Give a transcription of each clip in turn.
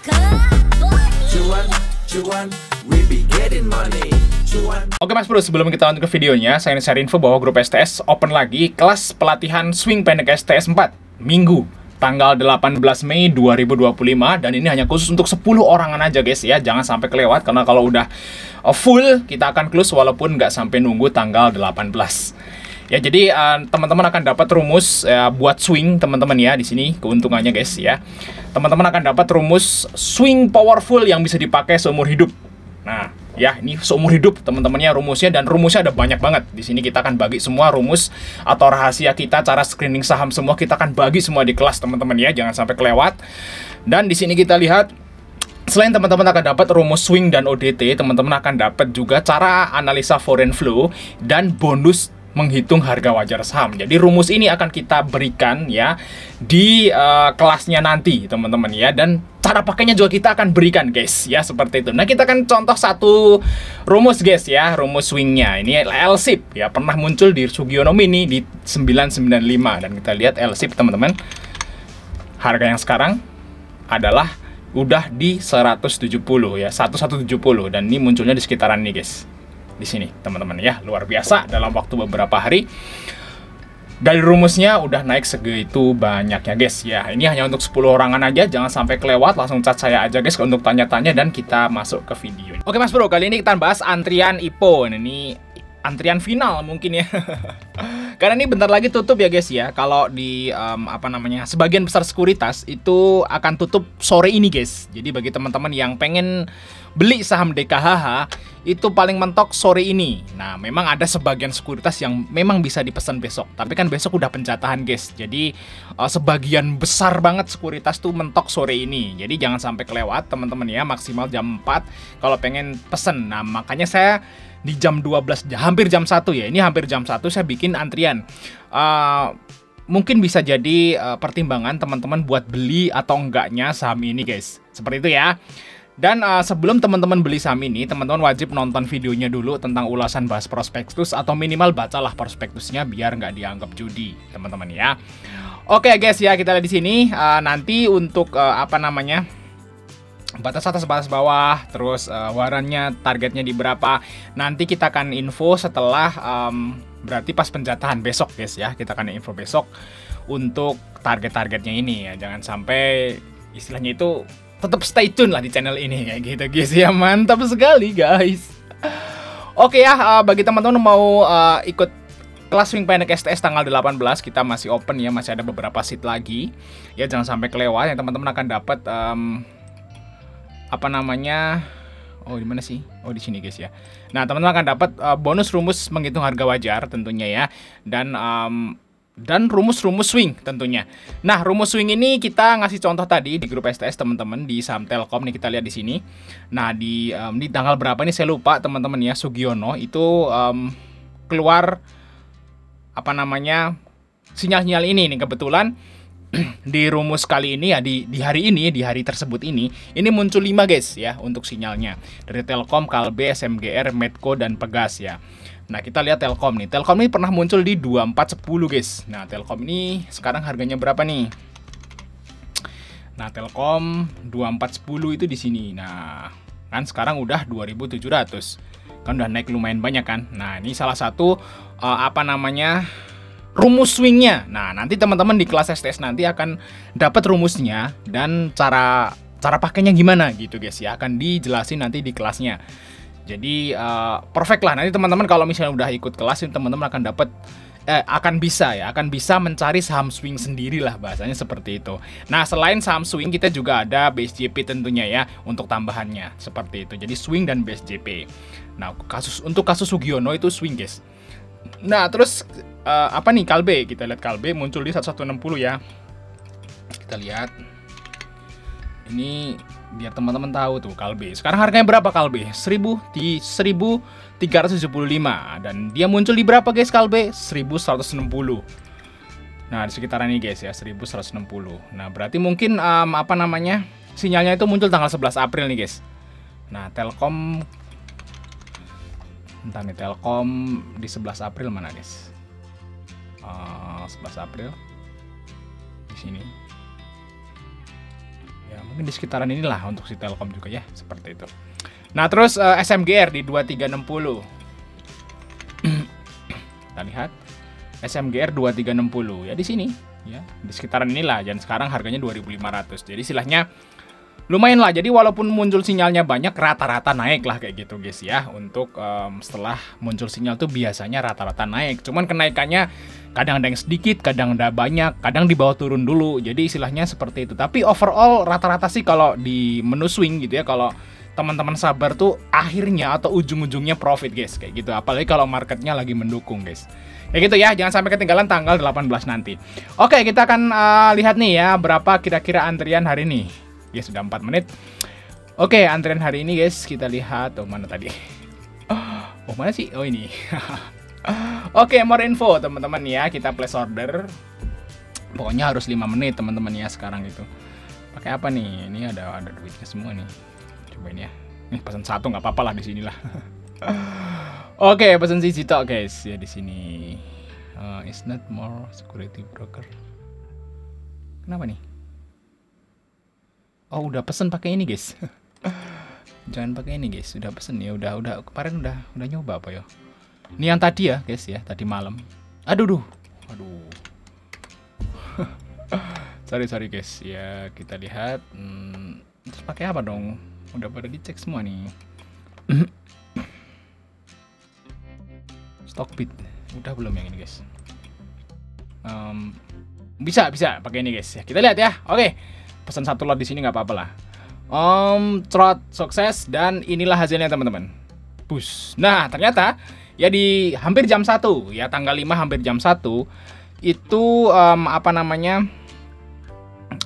Cuan, cuan, we be getting money. Cuan. Oke Mas Bro, sebelum kita lanjut ke videonya, saya ingin share info bahwa grup STS open lagi kelas pelatihan swing pendek STS 4 Minggu tanggal 18 Mei 2025, dan ini hanya khusus untuk 10 orangan aja guys ya. Jangan sampai kelewat, karena kalau udah full kita akan close walaupun nggak sampai nunggu tanggal 18. Ya, jadi teman-teman akan dapat rumus buat swing teman-teman ya. Di sini keuntungannya guys ya. Teman-teman akan dapat rumus swing powerful yang bisa dipakai seumur hidup. Nah, ya ini seumur hidup teman-temannya rumusnya, dan rumusnya ada banyak banget. Di sini kita akan bagi semua rumus atau rahasia kita, cara screening saham semua kita akan bagi semua di kelas teman-teman ya. Jangan sampai kelewat. Dan di sini kita lihat, selain teman-teman akan dapat rumus swing dan ODT, teman-teman akan dapat juga cara analisa foreign flow dan bonus menghitung harga wajar saham. Jadi rumus ini akan kita berikan ya di kelasnya nanti teman-teman ya, dan cara pakainya juga kita akan berikan guys ya, seperti itu. Nah, kita akan contoh satu rumus guys ya, rumus swingnya. Ini LSIP ya, pernah muncul di Sugiono Mini di 995, dan kita lihat LSIP teman-teman. Harga yang sekarang adalah udah di 170 ya, 1170, dan ini munculnya di sekitaran ini guys. Di sini teman-teman ya, luar biasa dalam waktu beberapa hari dari rumusnya udah naik segitu banyaknya guys ya. Ini hanya untuk 10 orangan aja, jangan sampai kelewat. Langsung chat saya aja guys untuk tanya-tanya, dan kita masuk ke video. Oke Mas Bro, kali ini kita bahas antrian IPO. Ini antrian final mungkin ya. Karena ini bentar lagi tutup ya guys ya. Kalau di sebagian besar sekuritas itu akan tutup sore ini guys. Jadi bagi teman-teman yang pengen beli saham DKHH itu paling mentok sore ini. Nah, memang ada sebagian sekuritas yang memang bisa dipesan besok, tapi kan besok udah penjatahan guys. Jadi sebagian besar banget sekuritas tuh mentok sore ini. Jadi jangan sampai kelewat teman-teman ya, maksimal jam 4 kalau pengen pesen. Nah, makanya saya di jam 12, hampir jam 1 ya. Ini hampir jam 1 saya bikin antrian. Mungkin bisa jadi pertimbangan teman-teman buat beli atau enggaknya saham ini guys. Seperti itu ya. Dan sebelum teman-teman beli saham ini, teman-teman wajib nonton videonya dulu tentang ulasan bahas prospektus, atau minimal bacalah prospektusnya biar nggak dianggap judi, teman-teman ya. Oke guys ya, kita lihat di sini nanti untuk batas atas batas bawah, terus warannya targetnya di berapa. Nanti kita akan info setelah berarti pas penjatahan besok guys ya. Kita akan info besok untuk target-targetnya ini ya. Jangan sampai istilahnya itu, tetap stay tune lah di channel ini kayak gitu guys ya. Mantap sekali guys. Oke ya, bagi teman-teman mau ikut kelas swing pendek STS tanggal 18, kita masih open ya, masih ada beberapa seat lagi ya. Jangan sampai kelewat. Yang teman-teman akan dapat oh di mana sih? Oh di sini guys ya. Nah, teman-teman akan dapat bonus rumus menghitung harga wajar tentunya ya, dan rumus-rumus swing tentunya. Nah, rumus swing ini kita ngasih contoh tadi di grup STS teman-teman di saham Telkom nih, kita lihat di sini. Nah, di tanggal berapa ini saya lupa teman-teman ya, Sugiono itu keluar sinyal-sinyal ini nih, kebetulan di rumus kali ini ya, di hari ini, di hari tersebut ini muncul 5 guys ya untuk sinyalnya dari Telkom, Kalbe, SMGR, Medco, dan Pegas ya. Nah, kita lihat Telkom nih. Telkom ini pernah muncul di 2410 guys. Nah, Telkom ini sekarang harganya berapa nih? Nah, Telkom 2410 itu di sini. Nah, kan sekarang udah 2700. Kan udah naik lumayan banyak kan. Nah, ini salah satu rumus swingnya. Nah, nanti teman-teman di kelas STS nanti akan dapat rumusnya dan cara pakainya gimana gitu guys ya. Akan dijelasin nanti di kelasnya. Jadi perfect lah. Nanti teman-teman kalau misalnya udah ikut kelas, teman-teman akan dapat akan bisa mencari saham swing sendiri lah, bahasanya seperti itu. Nah, selain saham swing kita juga ada BSJP tentunya ya untuk tambahannya seperti itu. Jadi swing dan BSJP. Nah, untuk kasus Sugiono itu swing guys. Nah, terus Kalbe, kita lihat Kalbe muncul di 1160 ya. Kita lihat. Ini biar teman-teman tahu tuh Kalbe. Sekarang harganya berapa Kalbe? 1375, dan dia muncul di berapa guys Kalbe? 1160. Nah, di sekitaran ini guys ya, 1160. Nah, berarti mungkin sinyalnya itu muncul tanggal 11 April nih guys. Nah, Telkom Telkom di 11 April mana guys? 11 April di sini. Ya, mungkin di sekitaran inilah untuk si Telkom juga ya, seperti itu. Nah, terus SMGR di 2360. Kita lihat SMGR 2360 ya di sini ya, di sekitaran inilah, dan sekarang harganya 2.500. Jadi istilahnya lumayan lah. Jadi walaupun muncul sinyalnya banyak, rata-rata naik lah kayak gitu guys ya. Untuk setelah muncul sinyal tuh biasanya rata-rata naik. Cuman kenaikannya kadang ada yang sedikit, kadang ada banyak, kadang di bawah turun dulu. Jadi istilahnya seperti itu. Tapi overall rata-rata sih kalau di menu swing gitu ya, kalau teman-teman sabar tuh akhirnya atau ujung-ujungnya profit guys, kayak gitu. Apalagi kalau marketnya lagi mendukung guys. Ya gitu ya, jangan sampai ketinggalan tanggal 18 nanti. Oke, kita akan lihat nih ya berapa kira-kira antrian hari ini. Ya sudah 4 menit. Oke, antrian hari ini guys, kita lihat. Oh, mana tadi? Oh, mana sih? Oh, ini. Oke, more info teman-teman ya. Kita place order. Pokoknya harus 5 menit teman-teman ya sekarang itu. Pakai apa nih? Ini ada duitnya semua nih. Cobain ya. Nih pesan satu nggak apa-apa lah di sinilah. Oke, pesan siji tok guys ya di sini. Is not more security broker. Kenapa nih? Oh, udah pesen pakai ini guys. Jangan pakai ini guys, udah pesen ya, udah kemarin udah nyoba apa ya. Ini yang tadi ya guys ya, tadi malam. Aduh. sorry guys ya, kita lihat. Terus pakai apa dong? Udah pada dicek semua nih. Stockbit udah belum yang ini guys? Bisa pakai ini guys ya. Kita lihat ya. Oke. Pesan satu lot di sini nggak apa-apa lah. Trot sukses dan inilah hasilnya teman-teman. Push. Nah, ternyata ya di hampir jam 1 ya, tanggal 5 hampir jam 1 itu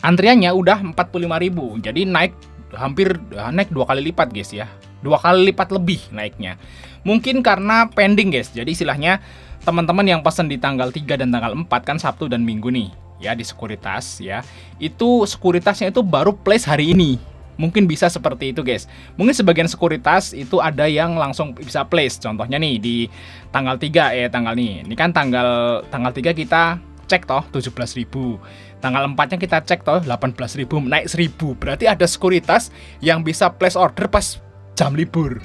antriannya udah 45.000. Jadi naik 2 kali lipat guys ya. 2 kali lipat lebih naiknya. Mungkin karena pending guys. Jadi istilahnya teman-teman yang pesan di tanggal 3 dan tanggal 4 kan Sabtu dan Minggu nih. Ya di sekuritas ya, itu sekuritasnya itu baru place hari ini. Mungkin bisa seperti itu guys. Mungkin sebagian sekuritas itu ada yang langsung bisa place. Contohnya nih di tanggal 3 tanggal nih. Ini kan tanggal 3 kita cek toh 17.000. Tanggal 4-nya kita cek toh 18.000, naik 1.000. Berarti ada sekuritas yang bisa place order pas jam libur.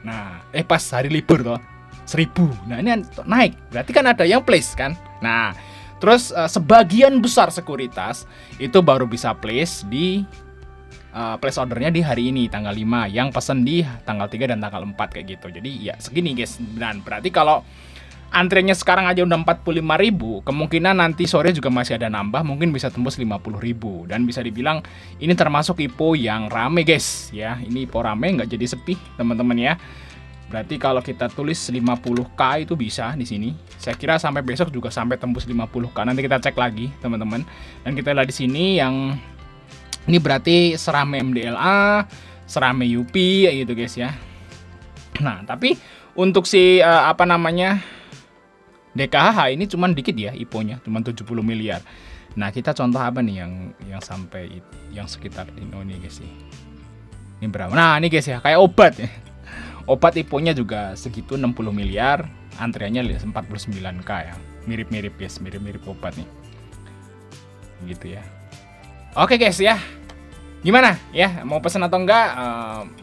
Nah, pas hari libur toh 1.000. Nah, ini naik. Berarti kan ada yang place kan. Nah, terus sebagian besar sekuritas itu baru bisa place di place ordernya di hari ini tanggal 5, yang pesen di tanggal 3 dan tanggal 4 kayak gitu. Jadi ya segini guys. Dan berarti kalau antriannya sekarang aja udah 45.000, kemungkinan nanti sore juga masih ada nambah, mungkin bisa tembus 50.000. Dan bisa dibilang ini termasuk IPO yang rame guys ya. Ini IPO rame, nggak jadi sepi teman-teman ya. Berarti kalau kita tulis 50k itu bisa di sini. Saya kira sampai besok juga sampai tembus 50k. Nanti kita cek lagi, teman-teman. Dan kita lihat di sini yang ini berarti serame MDLA, serame UP gitu guys ya. Nah, tapi untuk si DKH ini cuman dikit ya IPO-nya, cuman 70 miliar. Nah, kita contoh apa nih yang sampai yang sekitar ini guys sih. Ini berapa? Nah, ini guys ya, kayak obat ya. Obat IPO-nya juga segitu 60 miliar, antriannya 49k ya. Mirip-mirip guys, mirip-mirip obat nih. Gitu ya. Oke guys ya. Gimana ya? Mau pesan atau enggak?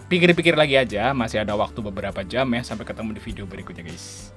Pikir-pikir lagi aja, masih ada waktu beberapa jam ya. Sampai ketemu di video berikutnya guys.